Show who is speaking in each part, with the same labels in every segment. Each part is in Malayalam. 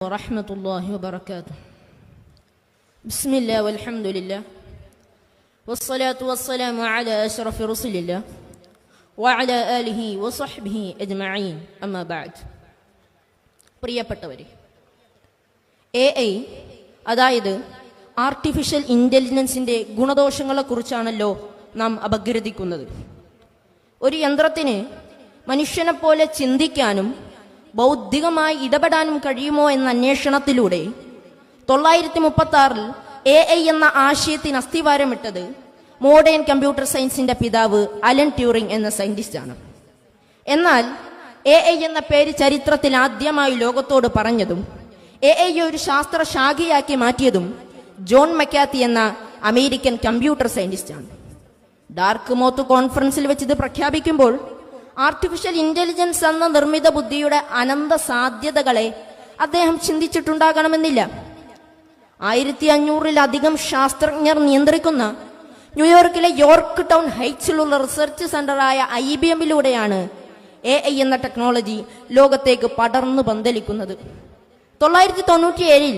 Speaker 1: ورحمة الله وبركاته. بسم الله والحمد لله والصلاة والسلام على أشرف رسول الله وعلى آله وصحبه أجمعين أما بعد. പ്രിയപ്പെട്ടവരെ, AI അതായത് ആർട്ടിഫിഷ്യൽ ഇൻ്റലിജൻസിൻ്റെ ഗുണദോഷങ്ങളെക്കുറിച്ചാണല്ലോ നാം അപഗ്രഥിക്കുന്നത്. ഒരു യന്ത്രത്തിന് മനുഷ്യനെപ്പോലെ ചിന്തിക്കാനും ബൗദ്ധികമായി ഇടപെടാനും കഴിയുമോ എന്ന അന്വേഷണത്തിലൂടെ 1936 AI എന്ന ആശയത്തിന് അസ്ഥിവാരമിട്ടത് മോഡേൺ കമ്പ്യൂട്ടർ സയൻസിന്റെ പിതാവ് അലൻ ട്യൂറിംഗ് എന്ന സയന്റിസ്റ്റാണ്. എന്നാൽ AI എന്ന പേര് ചരിത്രത്തിൽ ആദ്യമായി ലോകത്തോട് പറഞ്ഞതും AI ഒരു ശാസ്ത്ര ശാഖയാക്കി മാറ്റിയതും ജോൺ മക്കാത്തി എന്ന അമേരിക്കൻ കമ്പ്യൂട്ടർ സയന്റിസ്റ്റാണ്. ഡാർക്ക് മോത്ത് കോൺഫറൻസിൽ വെച്ച് ഇത് പ്രഖ്യാപിക്കുമ്പോൾ ആർട്ടിഫിഷ്യൽ ഇന്റലിജൻസ് എന്ന നിർമ്മിത ബുദ്ധിയുടെ അനന്ത സാധ്യതകളെ അദ്ദേഹം ചിന്തിച്ചിട്ടുണ്ടാകണമെന്നില്ല. 1500-ലധികം ശാസ്ത്രജ്ഞർ നിയന്ത്രിക്കുന്ന ന്യൂയോർക്കിലെ യോർക്ക് ടൗൺ ഹൈറ്റ്സിലുള്ള റിസർച്ച് സെന്ററായ IBM-ലൂടെയാണ് AI എന്ന ടെക്നോളജി ലോകത്തേക്ക് പടർന്നു പന്തലിക്കുന്നത്. 1997-ൽ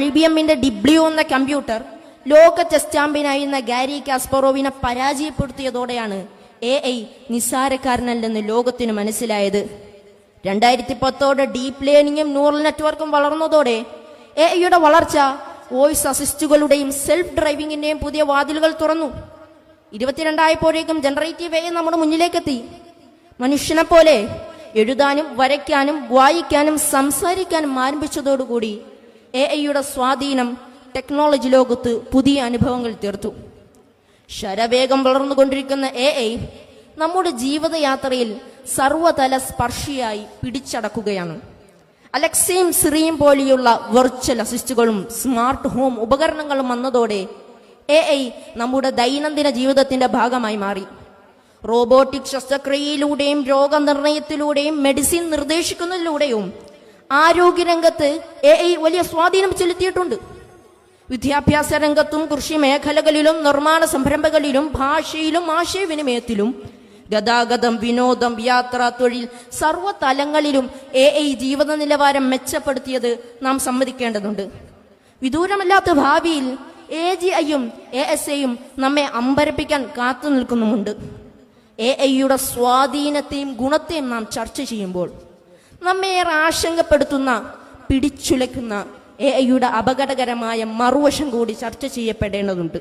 Speaker 1: IBM-ന്റെ W എന്ന കമ്പ്യൂട്ടർ ലോക ചെസ് ചാമ്പ്യനായിരുന്ന ഗാരി കാസ്പറോവിനെ പരാജയപ്പെടുത്തിയതോടെയാണ് AI നിസ്സാരക്കാരനല്ലെന്ന് ലോകത്തിന് മനസ്സിലായത്. 2010 ഡീപ് ലേണിംഗും ന്യൂറൽ നെറ്റ്വർക്കും വളർന്നതോടെ AIയുടെ വളർച്ച വോയിസ് അസിസ്റ്റുകളുടെയും സെൽഫ് ഡ്രൈവിംഗിന്റെയും പുതിയ വാതിലുകൾ തുറന്നു. 22 ജനറേറ്റീവ് AI നമ്മുടെ മുന്നിലേക്കെത്തി. മനുഷ്യനെ പോലെ എഴുതാനും വരയ്ക്കാനും വായിക്കാനും സംസാരിക്കാനും ആരംഭിച്ചതോടുകൂടി AIയുടെ സ്വാധീനം ടെക്നോളജി ലോകത്ത് പുതിയ അനുഭവങ്ങൾ തീർത്തു. ശരവേഗം വളർന്നുകൊണ്ടിരിക്കുന്ന AI നമ്മുടെ ജീവിതയാത്രയിൽ സർവതല സ്പർശിയായി പിടിച്ചടക്കുകയാണ്. അലക്സയും സിറിയും പോലെയുള്ള വെർച്വൽ അസിസ്റ്റുകളും സ്മാർട്ട് ഹോം ഉപകരണങ്ങളും വന്നതോടെ AI നമ്മുടെ ദൈനംദിന ജീവിതത്തിന്റെ ഭാഗമായി മാറി. റോബോട്ടിക് ശസ്ത്രക്രിയയിലൂടെയും രോഗനിർണയത്തിലൂടെയും മെഡിസിൻ നിർദ്ദേശിക്കുന്നതിലൂടെയും ആരോഗ്യരംഗത്ത് AI വലിയ സ്വാധീനം ചെലുത്തിയിട്ടുണ്ട്. വിദ്യാഭ്യാസ രംഗത്തും കൃഷി മേഖലകളിലും നിർമ്മാണ സംരംഭങ്ങളിലും ഭാഷയിലും ആശയവിനിമയത്തിലും ഗതാഗതം, വിനോദം, യാത്ര, തൊഴിൽ സർവ്വതലങ്ങളിലും AI ജീവിത നിലവാരം മെച്ചപ്പെടുത്തിയത് നാം സമ്മതിക്കേണ്ടതുണ്ട്. വിദൂരമല്ലാത്ത ഭാവിയിൽ AGIയും ASAയും നമ്മെ അമ്പരപ്പിക്കാൻ കാത്തു നിൽക്കുന്നുമുണ്ട്. AIയുടെ സ്വാധീനത്തെയും ഗുണത്തെയും നാം ചർച്ച ചെയ്യുമ്പോൾ നമ്മെ ഏറെ ആശങ്കപ്പെടുത്തുന്ന പിടിച്ചുലയ്ക്കുന്ന AIയുടെ അപകടകരമായ മറുവശം കൂടി ചർച്ച ചെയ്യപ്പെടേണ്ടതുണ്ട്.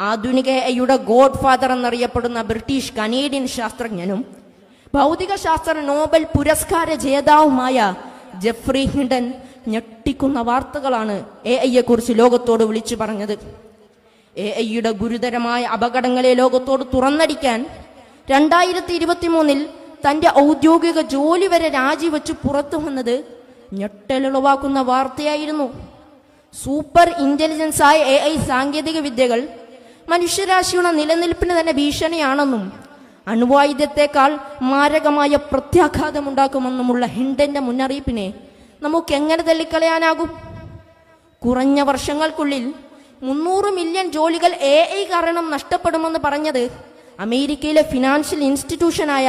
Speaker 1: ആധുനിക AIയുടെ ഗോഡ് ഫാദർ എന്നറിയപ്പെടുന്ന ബ്രിട്ടീഷ് കനേഡിയൻ ശാസ്ത്രജ്ഞനും ഭൗതിക ശാസ്ത്ര നോബൽ പുരസ്കാര ജേതാവുമായ ജെഫ്രി ഹിൻഡൻ ഞെട്ടിക്കുന്ന വാർത്തകളാണ് AIയെക്കുറിച്ച് ലോകത്തോട് വിളിച്ചു പറഞ്ഞത്. AIയുടെ ഗുരുതരമായ അപകടങ്ങളെ ലോകത്തോട് തുറന്നടിക്കാൻ 2023-ൽ തന്റെ ഔദ്യോഗിക ജോലി വരെ രാജിവെച്ച് പുറത്തു വന്നത് ഞെട്ടലുളവാക്കുന്ന വാർത്തയായിരുന്നു. സൂപ്പർ ഇന്റലിജൻസ് ആയ AI സാങ്കേതിക വിദ്യകൾ മനുഷ്യരാശിയുടെ നിലനിൽപ്പിന് തന്നെ ഭീഷണിയാണെന്നും അണുവായുധത്തെക്കാൾ മാരകമായ പ്രത്യാഘാതമുണ്ടാക്കുമെന്നുമുള്ള ഹിൻഡന്റെ മുന്നറിയിപ്പിനെ നമുക്ക് എങ്ങനെ തള്ളിക്കളയാനാകും? കുറഞ്ഞ വർഷങ്ങൾക്കുള്ളിൽ 300 മില്യൺ ജോലികൾ AI കാരണം നഷ്ടപ്പെടുമെന്ന് പറഞ്ഞത് അമേരിക്കയിലെ ഫിനാൻഷ്യൽ ഇൻസ്റ്റിറ്റ്യൂഷനായ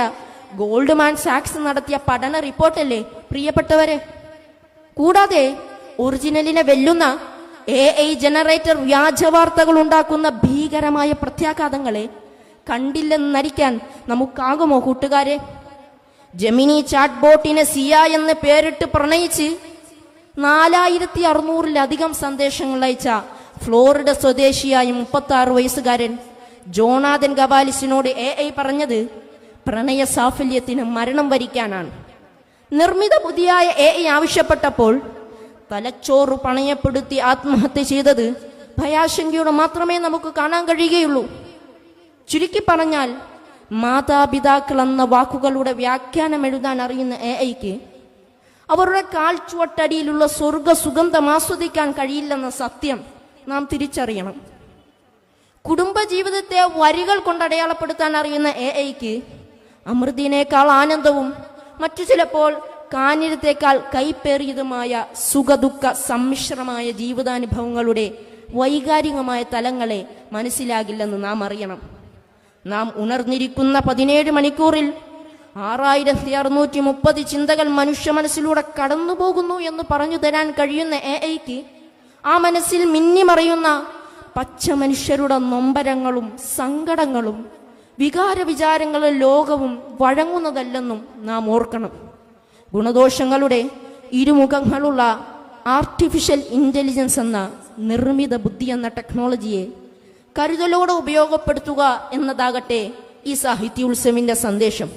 Speaker 1: ഗോൾഡ്മാൻ സാക്സ് നടത്തിയ പഠന റിപ്പോർട്ടല്ലേ പ്രിയപ്പെട്ടവരെ? കൂടാതെ ഒറിജിനലിനെ വെല്ലുന്ന AI ജനറേറ്റർ വ്യാജ വാർത്തകൾ ഉണ്ടാക്കുന്ന ഭീകരമായ പ്രത്യാഘാതങ്ങളെ കണ്ടില്ലെന്ന് നടിക്കാൻ നമുക്കാകുമോ കൂട്ടുകാരെ? ജെമിനി ചാറ്റ് ബോട്ടിനെ സിയ എന്ന് പേരിട്ട് പ്രണയിച്ച് 4600-ലധികം സന്ദേശങ്ങൾ അയച്ച ഫ്ലോറിഡ സ്വദേശിയായ 36 വയസ്സുകാരൻ ജോണാഥൻ ഗവാലിസിനോട് AI പറഞ്ഞത് പ്രണയ സാഫല്യത്തിന് മരണം വരിക്കാനാണ്. നിർമ്മിത ബുദ്ധിയായ AI ആവശ്യപ്പെട്ടപ്പോൾ തലച്ചോറ് പണയപ്പെടുത്തി ആത്മഹത്യ ചെയ്തത് ഭയാശങ്കയോടെ മാത്രമേ നമുക്ക് കാണാൻ കഴിയുകയുള്ളൂ. ചുരുക്കി പറഞ്ഞാൽ മാതാപിതാക്കൾ എന്ന വാക്കുകളുടെ വ്യാഖ്യാനം എഴുതാൻ അറിയുന്ന AIക്ക് അവരുടെ കാൽ ചുവട്ടടിയിലുള്ള സ്വർഗ സുഗന്ധം ആസ്വദിക്കാൻ കഴിയില്ലെന്ന സത്യം നാം തിരിച്ചറിയണം. കുടുംബജീവിതത്തെ വരികൾ കൊണ്ട് അടയാളപ്പെടുത്താൻ അറിയുന്ന AIക്ക് അമൃതിനേക്കാൾ ആനന്ദവും മറ്റു ചിലപ്പോൾ കാഞ്ഞിരത്തേക്കാൾ കൈപ്പേറിയതുമായ സുഖദുഃഖ സമ്മിശ്രമായ ജീവിതാനുഭവങ്ങളുടെ വൈകാരികമായ തലങ്ങളെ മനസ്സിലാകില്ലെന്ന് നാം അറിയണം. നാം ഉണർന്നിരിക്കുന്ന 17 മണിക്കൂറിൽ 6630 ചിന്തകൾ മനുഷ്യ മനസ്സിലൂടെ കടന്നു പോകുന്നു എന്ന് പറഞ്ഞു തരാൻ കഴിയുന്ന AI-ക്ക് ആ മനസ്സിൽ മിന്നിമറിയുന്ന പച്ച മനുഷ്യരുടെ നൊമ്പരങ്ങളും സങ്കടങ്ങളും വികാര വിചാരങ്ങളും ലോകവും വഴങ്ങുന്നതല്ലെന്നും നാം ഓർക്കണം. ഗുണദോഷങ്ങളുടെ ഇരുമുഖങ്ങളുള്ള ആർട്ടിഫിഷ്യൽ ഇൻ്റലിജൻസ് എന്ന നിർമ്മിത ബുദ്ധി എന്ന ടെക്നോളജിയെ കരുതലോടെ ഉപയോഗപ്പെടുത്തുക എന്നതാകട്ടെ ഈ സാഹിത്യോത്സവിൻ്റെ സന്ദേശം.